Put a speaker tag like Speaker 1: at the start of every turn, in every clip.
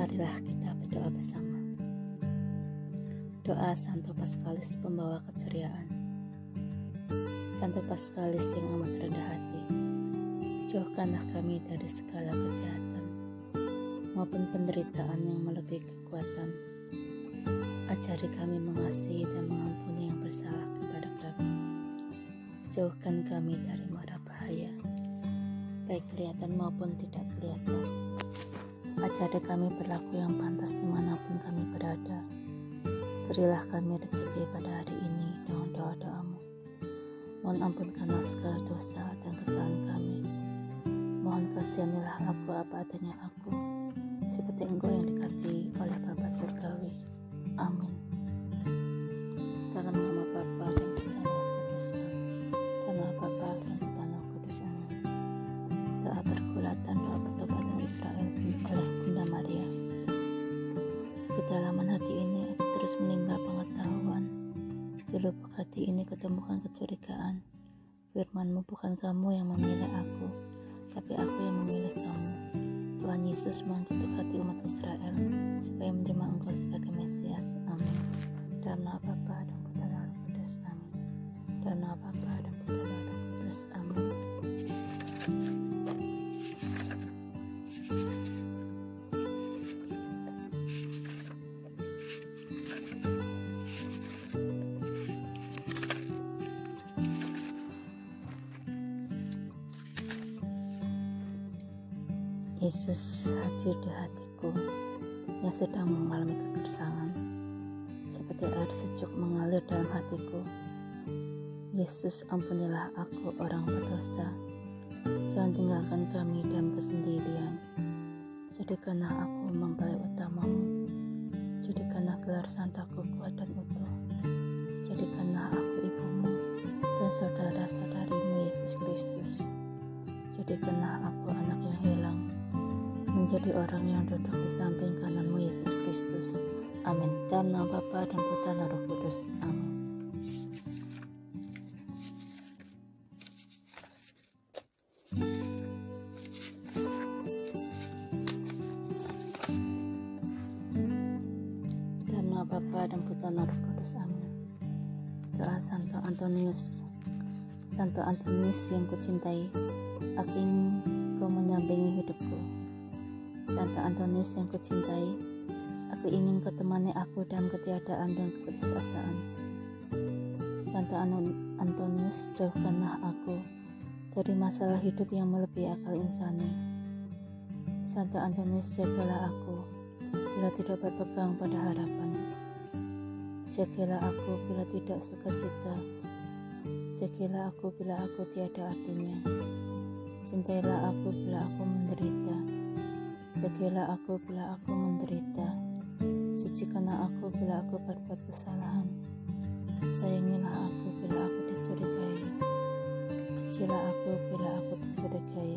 Speaker 1: Marilah kita berdoa bersama. Doa Santo Paskalis pembawa keceriaan. Santo Paskalis yang amat rendah hati, jauhkanlah kami dari segala kejahatan maupun penderitaan yang melebihi kekuatan. Ajari kami mengasihi dan mengampuni yang bersalah kepada kami. Jauhkan kami dari mara bahaya, baik kelihatan maupun tidak kelihatan. Ajari kami berlaku yang pantas dimanapun kami berada. Berilah kami rezeki pada hari ini dengan doa-doamu. Mohon ampunkanlah segala dosa dan kesalahan kami. Mohon kasihanilah aku apa adanya aku, seperti Engkau yang dikasihi oleh Bapa Surgawi. Amin. Dalam nama Bapa dan Putra dan Roh Kudus. Dalam nama Bapa dan Putra dan Roh Kudus. Amin. Doa pergulatan, doa pertobatan Israel oleh Bunda Maria. Di kedalaman hati ini aku terus menimba pengetahuan. Di lubuk hati ini ketemukan kecurigaan. Firman-Mu bukan kamu yang memilih aku, tapi aku yang memilih kamu. Tuhan Yesus mengutuk hati umat Israel supaya menerima Engkau sebagai Mesias. Amin. Dalam nama Bapa dan Putra dan Roh Kudus. Amin. Dalam nama Bapa dan Putra dan Roh Kudus. Amin. Yesus hadir di hatiku yang sedang mengalami kegersangan, seperti air sejuk mengalir dalam hatiku. Yesus, ampunilah aku orang berdosa. Jangan tinggalkan kami dalam kesendirian. Jadikanlah aku mempelai utamamu. Jadikanlah gelar santaku kuat dan utuh. Jadikanlah aku ibumu dan saudara-saudarimu Yesus Kristus. Jadikanlah aku anak yang hilang, menjadi orang yang duduk di samping kananmu Yesus Kristus. Amin. Dalam nama Bapa dan Putra dan Roh Kudus. Amin. Dalam nama Bapa dan Putra dan Roh Kudus. Amin. Doa Santo Antonius. Santo Antonius yang kucintai, aku ingin kau mendampingi hidupku. Santo Antonius yang kucintai, aku ingin kau temani aku dalam ketiadaan dan keputusasaan. Santo Antonius, jauhkanlah aku dari masalah hidup yang melebihi akal insani. Santo Antonius, jagalah aku bila tidak berpegang pada harapan. Jagalah aku bila tidak sukacita. Jagalah aku bila aku tiada artinya. Cintailah aku bila aku menderita. Jagalah aku bila aku menderita. Sucikanlah aku bila aku berbuat kesalahan. Sayangilah aku bila aku dicurigai. Sucilah aku bila aku dicurigai.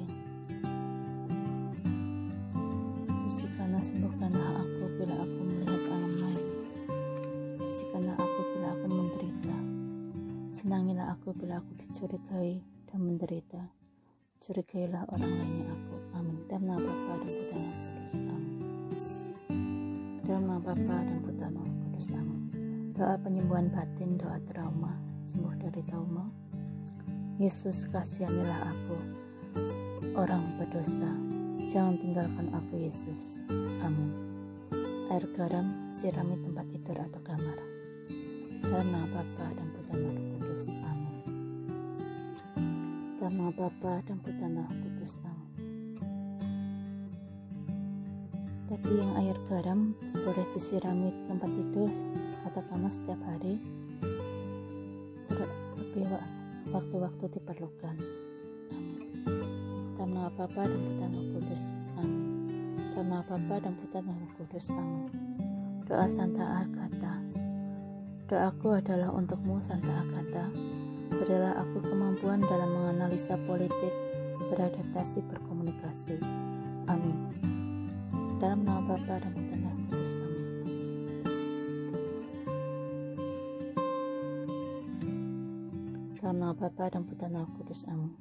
Speaker 1: Sucikanlah, sembuhkanlah aku bila aku melihat alam lain. Sucikanlah aku bila aku menderita. Senangilah aku bila aku dicurigai dan menderita. Curigailah orang lainnya aku. Amin. Dalam nama Bapa dan Putra dan Roh Kudus. Amin. Dalam nama Bapa dan Putra dan Roh Kudus. Amin. Doa penyembuhan batin, doa trauma, sembuh dari trauma. Yesus, kasihanilah aku, orang berdosa. Jangan tinggalkan aku, Yesus. Amin. Air garam, sirami tempat tidur atau kamar. Dalam nama Bapa dan Putra dan Roh Kudus. Amin. Dalam nama Bapa dan Putra dan Roh Kudus. Amin. Tadi yang air garam boleh disirami tempat tidur atau kamar setiap hari, tapi waktu-waktu diperlukan. Amin. Dalam nama Bapa dan Putra dan Roh Kudus. Amin. Dalam nama Bapa dan Putra dan Roh Kudus. Amin. Doa Santa Agatha. Doaku adalah untukmu, Santa Agatha. Berilah aku kemampuan dalam menganalisa politik, beradaptasi, berkomunikasi. Amin. Dalam nama Bapa dan Putra dan Roh Kudus. Amin. Dalam nama Bapa dan Putra dan Roh Kudus. Amin.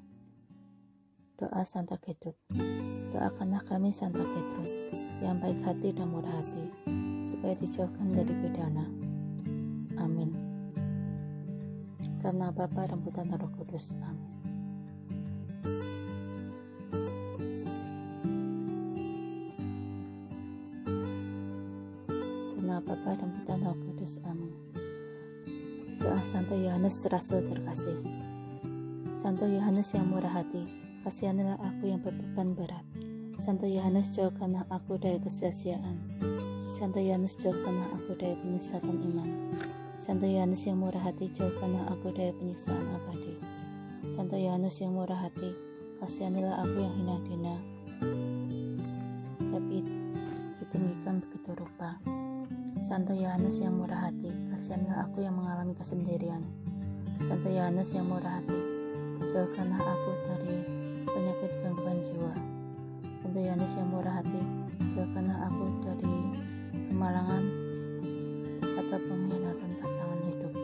Speaker 1: Doa Santa Gertrud. Doakanlah kami, Santa Gertrud, yang baik hati dan murah hati, supaya dijauhkan dari pidana. Amin. Dalam nama Bapa dan Putra dan Roh Kudus. Amin. Dalam nama Bapa dan Putra dan Roh Kudus. Amin. Doa Santo Yohanes Rasul terkasih. Santo Yohanes yang murah hati, kasihanilah aku yang berbeban berat. Santo Yohanes, jauhkanlah aku dari kesia-siaan. Santo Yohanes, jauhkanlah aku dari penyesatan iman. Santo Yohanes yang murah hati, jauhkanlah aku dari penyiksaan abadi. Santo Yohanes yang murah hati, kasihanilah aku yang hina dina, tapi ditinggikan begitu rupa. Santo Yohanes yang murah hati, kasihanilah aku yang mengalami kesendirian. Santo Yohanes yang murah hati, jauhkanlah aku dari penyakit gangguan jiwa. Santo Yohanes yang murah hati, jauhkanlah aku dari kemalangan atau pengkhianatan pasangan hidup,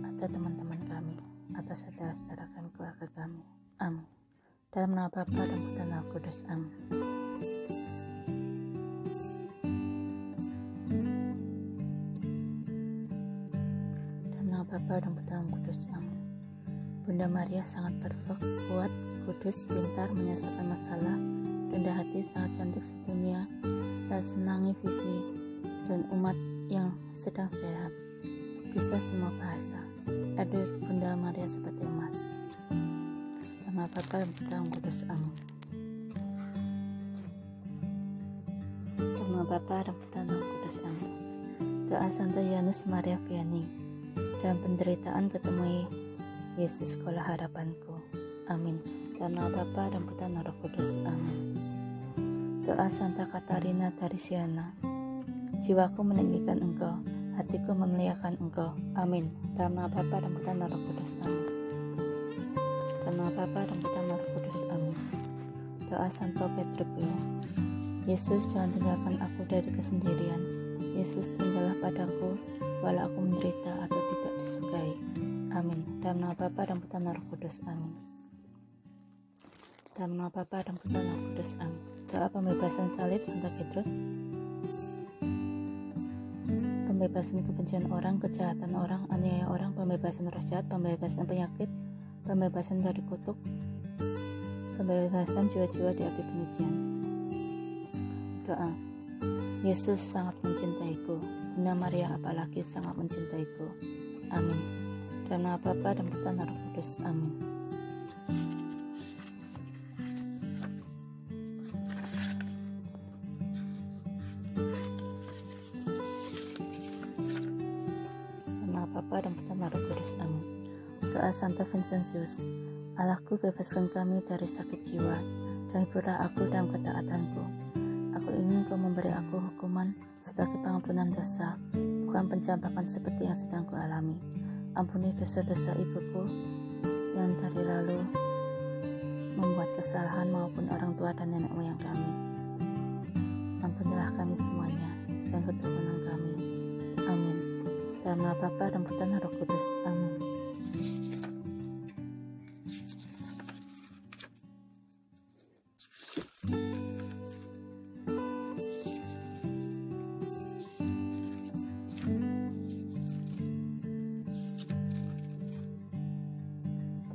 Speaker 1: atau teman-teman kami, atau saudara-saudara kami, keluarga kami. Amin. Dalam nama Bapa dan Putra dan Roh Kudus. Amin. Dalam nama Bapa dan Putra dan Roh Kudus. Amin. Bunda Maria sangat perfect, kuat, kudus, pintar, menyelesaikan masalah, rendah hati, sangat cantik sedunia. Saya senangi Vivi dan umat yang sedang sehat, bisa semua bahasa. Aduh, Bunda Maria seperti emas. Dalam nama Bapa dan Putra dan Roh Kudus. Amin. Dalam nama Bapa dan Putra dan Roh Kudus. Amin. Doa Santo Yohanes Maria Vianney. Dalam penderitaan ketemui Yesus sekolah harapanku. Amin. Dalam nama Bapa dan Putra dan Roh Kudus. Amin. Doa Santa Katarina dari Siena. Jiwaku meninggikan Engkau, hatiku memuliakan Engkau. Amin. Dalam nama Bapa dan Putra dan Roh Kudus. Amin. Dalam nama Bapa dan Putra dan Roh Kudus. Amin. Doa Santo Petrus. Yesus, jangan tinggalkan aku dari kesendirian. Yesus, tinggallah padaku walau aku menderita atau tidak disukai. Amin. Dalam nama Bapa dan Putra dan Roh Kudus. Amin. Dalam nama Bapa dan Putra dan Roh Kudus. Amin. Doa pembebasan salib Santa Petrus. Pembebasan kebencian orang, kejahatan orang, aniaya orang, pembebasan roh jahat, pembebasan penyakit, pembebasan dari kutuk, pembebasan jiwa-jiwa di api penyucian. Doa. Yesus sangat mencintaiku. Bunda Maria apalagi sangat mencintaiku. Amin. Dalam nama Bapa dan Putra dan Roh Kudus. Amin. Dalam nama Bapa dan Putra dan Roh Kudus. Amin. Doa Santo Vincentius. Allahku, bebaskan kami dari sakit jiwa, dan hiburlah aku dalam ketaatanku. Aku ingin Kau memberi aku hukuman sebagai pengampunan dosa, bukan pencampakan seperti yang sedang kualami. Ampuni dosa-dosa ibuku yang dari lalu membuat kesalahan maupun orang tua dan nenek moyang kami. Ampunilah kami semuanya dan keturunan kami. Amin. Dalam nama Bapa dan Putra dan Roh Kudus. Amin.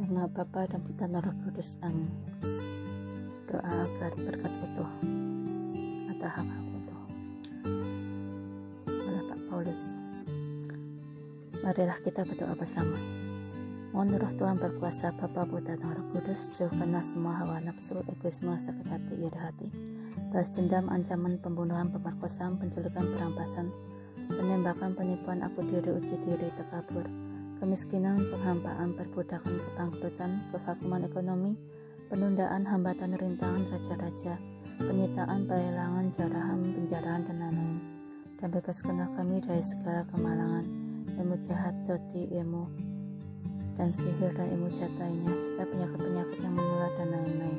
Speaker 1: Dalam nama Bapa dan Putra dan Roh Kudus. Amin. Doa agar berkat utuh atau hak-hak utuh oleh Pak Paulus. Marilah kita berdoa bersama. Mohon Roh Tuhan berkuasa, Bapa, Putra dan Roh Kudus, jauhkanlah semua hawa nafsu, egoisme, sakit hati, iri hati, balas dendam, ancaman, pembunuhan, pemerkosaan, penculikan, perampasan, penembakan, penipuan, aku diri, uji diri, takabur, kemiskinan, penghampaan, perbudakan, kebangkrutan, kevakuman ekonomi, penundaan, hambatan, rintangan, raja-raja, penyitaan, pelelangan, jarahan, penjarahan, dan lain-lain. Dan bebaskanlah kami dari segala kemalangan, ilmu jahat, doti, ilmu, dan sihir dan ilmu jahat lainnya, serta penyakit-penyakit yang menular dan lain-lain.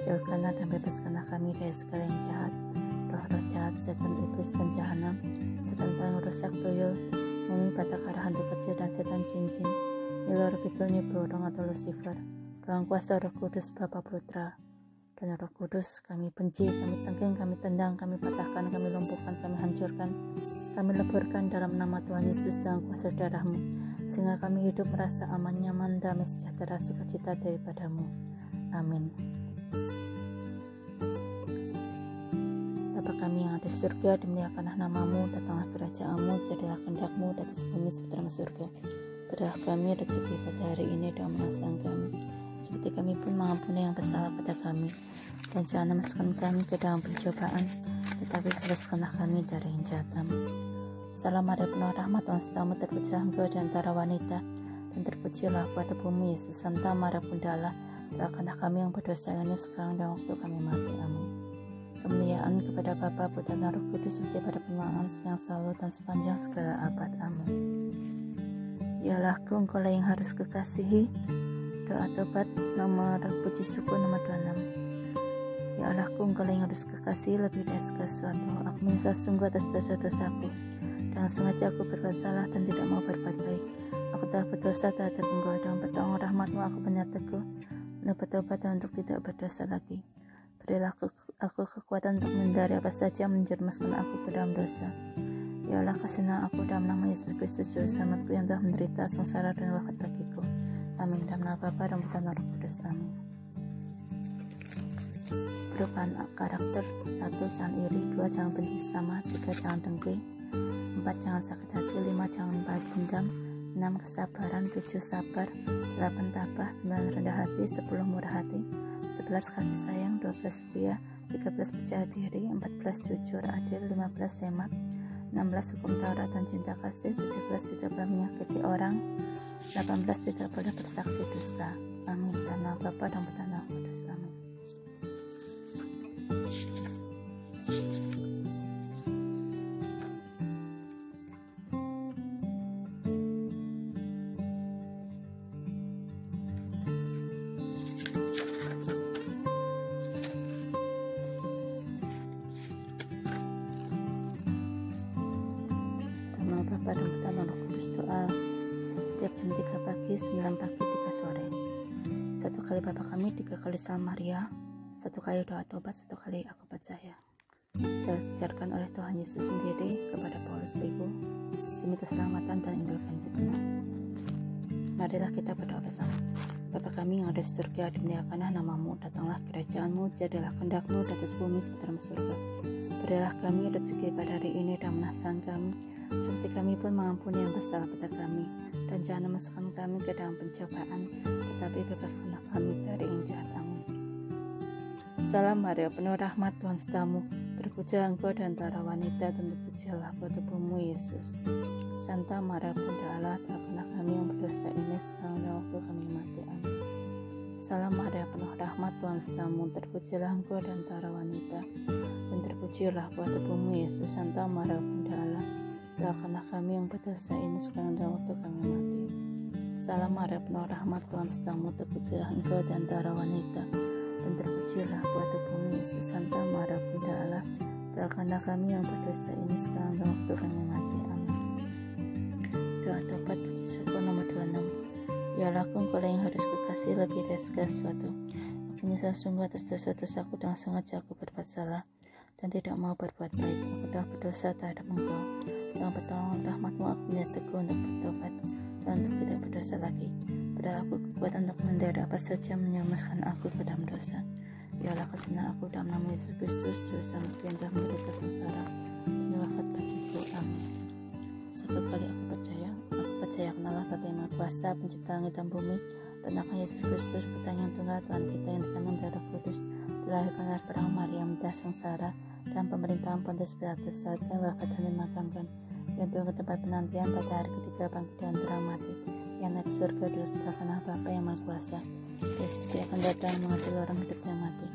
Speaker 1: Jauhkanlah dan bebaskanlah kami dari segala yang jahat, roh-roh jahat, setan, iblis, dan jahanam, setan paling rusak, tuyul, mumi, batakara, hantu kecil, dan setan jin-jin, nilor, bidul, nyi, burung atau Lucifer, Tuhan kuasa Roh Kudus, Bapa, Putra, Penuh Roh Kudus, kami benci, kami tengking, kami tendang, kami patahkan, kami lumpuhkan, kami hancurkan, kami leburkan dalam nama Tuhan Yesus dan kuasa darah-Mu, sehingga kami hidup merasa aman, nyaman, damai, sejahtera, sukacita daripada-Mu. Amin. Bapa kami yang ada di surga, dimuliakanlah nama-Mu, datanglah kerajaan-Mu, jadilah kehendak-Mu di atas bumi seperti dalam surga. Berilah kami rezeki pada hari ini dan mengasihani kami, seperti kami pun mengampuni yang bersalah pada kami. Dan jangan memasukkan kami ke dalam pencobaan, tetapi bebaskanlah kami dari yang jahat. Amin. Salam Maria, penuh rahmat, Tuhan sertamu, terpujilah Engkau di antara wanita, dan terpujilah buah tubuhmu Yesus. Santa Maria Bunda Allah, doakanlah kami yang berdosa ini sekarang dan waktu kami mati. Amin. Kemuliaan kepada Bapa, Putra, dan Roh Kudus, seperti pada permulaan, sekarang, selalu, dan sepanjang segala abad. Amin. Ya Allahku, Engkaulah yang harus kekasihi. Doa tobat nomor puji syukur nomor 26. Ya Allahku, Engkaulah yang harus kekasihi lebih dari segala sesuatu. Aku menyesal sungguh atas dosa-dosaku, dan sengaja aku berbuat salah dan tidak mau berbuat baik. Aku telah berdosa terhadap Engkau, dan bertolong rahmat-Mu aku benar teguh untuk bertobat dan untuk tidak berdosa lagi. Berilah aku kekuatan untuk menghindari apa saja yang menjerumuskan aku ke dalam dosa. Ya Allah, kasihlah aku dalam nama Yesus Kristus Juru Selamatku yang telah menderita sengsara dan wafat bagiku. Amin. Dalam nama Bapa dan Putra dan Roh Kudus. Amin. Perubahan karakter: 1. Jangan iri. 2. Jangan benci sesama. 3. Jangan dengki. 4. Jangan sakit hati. 5. Jangan balas dendam. 6. Kesabaran. 7. Sabar. 8. Tabah. 9. Rendah hati. 10. Murah hati. 11. Kasih sayang. 12. Setia. 13. Percaya diri. 14. Jujur adil. 15. Hemat. 16. Hukum Taurat dan cinta kasih. 17. Tidak boleh menyakiti orang. 18. Tidak boleh bersaksi dusta. Amin. Dalam nama Bapa dan Putra dan Roh Kudus. Amin. Bapa dan Putra dan Roh Kudus. Doa tiap jam 3 pagi, 9 pagi, 3 sore. 1 kali Bapa kami, 3 kali Salam Maria, 1 kali doa tobat, 1 kali aku percaya. Diajarkan oleh Tuhan Yesus sendiri kepada Paulus Ibu demi keselamatan dan indulgensi penuh. Marilah kita berdoa bersama. Bapa kami yang ada di surga, dimuliakanlah nama-Mu, datanglah kerajaan-Mu, jadilah kehendak-Mu di atas bumi seperti dalam surga. Berilah kami rezeki pada hari ini dan menasihani kami, seperti kami pun mengampuni yang bersalah pada kami, dan jangan memasukkan kami ke dalam pencobaan, tetapi bebaskanlah kami dari yang jahat. Amin. Salam Maria, penuh rahmat, Tuhan sertamu, terpujilah Engkau di antara wanita, dan terpujilah buah tubuhmu Yesus. Santa Maria Bunda Allah, doakanlah kami yang berdosa ini sekarang dan waktu kami mati. Amin. Salam Maria, penuh rahmat, Tuhan sertamu, terpujilah Engkau di antara wanita, dan terpujilah buah tubuhmu Yesus. Santa Maria Bunda Allah, doakanlah kami yang berdosa ini sekarang dan waktu kami mati. Salam Maria, penuh rahmat, Tuhan sertamu, terpujilah Engkau di antara wanita, dan terpujilah buah tubuhmu Yesus. Santa Maria Bunda Allah, doakanlah kami yang berdosa ini sekarang dan waktu kami mati. Amin. Doa tobat puji syukur nomor 26. Ya Allahku, Engkaulah yang harus kekasih lebih dari segala sesuatu. Aku menyesal sungguh atas dosa-dosaku, dengan sengaja aku berbuat salah dan tidak mau berbuat baik. Aku telah berdosa terhadap Engkau. Dengan pertolongan rahmat-Mu aku menjadi teguh untuk bertobat dan untuk tidak berdosa lagi. Berilah aku kekuatan untuk menghindari apa saja yang menyemaskan aku ke dalam dosa. Ya Allah, kasihlah aku dalam nama Yesus Kristus Juru Selamatku yang telah menderita sengsara dan wafat bagiku. Amin. 1 kali aku percaya kenalah Bapa yang Maha Kuasa, pencipta langit dan bumi, dan akan Yesus Kristus, Putra yang tunggal Tuhan kita yang dikandung dari Roh Kudus, dilahirkan dari perahu Maria, menderita sengsara dan pemerintahan Pontius Pilatus, salib dan wafat dan dimakamkan, yang turun ke tempat penantian pada hari ketiga bangkit dan mati, yang naik ke surga duduk sebelah kanan Bapa yang Maha Kuasa. Dari situ akan datang mengadili orang hidup dan mati.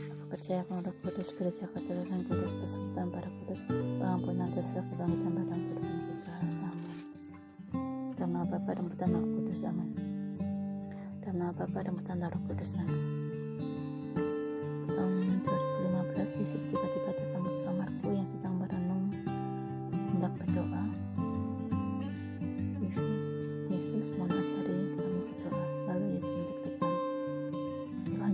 Speaker 1: Aku percaya kepada Roh Kudus, Gereja Katolik yang kudus, persekutuan para kudus, pengampunan dosa, kebangkitan badan kehidupan kita. Amin. Dalam nama Bapa dan Putra dan Roh Kudus. Amin. Dalam nama Bapa dan Putra dan Roh Kudus. Amin. Tahun 2015, Yesus tiba-tiba datang ke kamarku yang sedang merenung, hendak berdoa. Yesus mau ajari kami berdoa. Lalu Yesus mendiktekan, Tuhan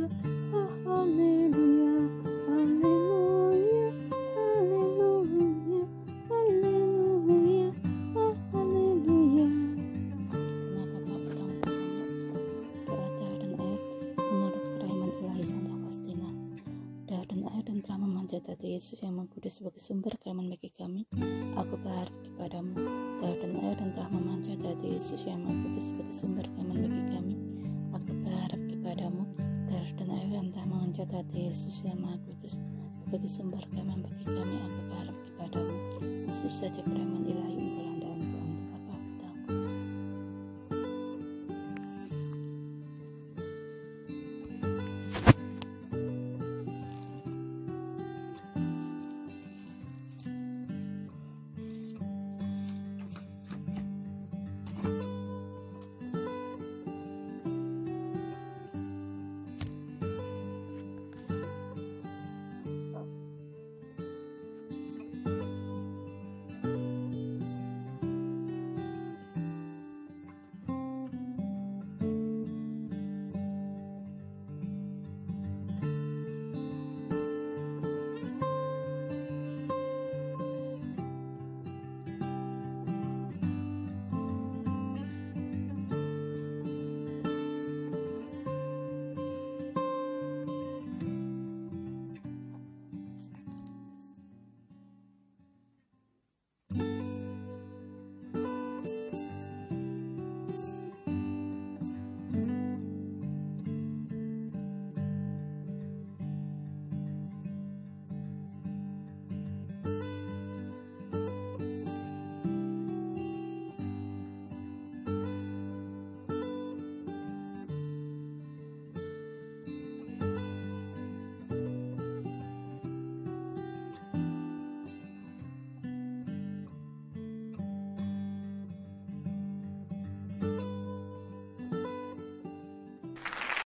Speaker 1: hati Yesus yang Maha Kudus sebagai sumber keimanan bagi kami, aku berharap kepadamu. Darah dan air yang telah memancar hati Yesus yang Maha Kudus sebagai sumber keimanan bagi kami, aku berharap kepadamu. Darah dan air yang telah memancar hati Yesus yang Maha Kudus sebagai sumber keimanan bagi kami, aku berharap kepadamu. Yesus saja keramat ilahi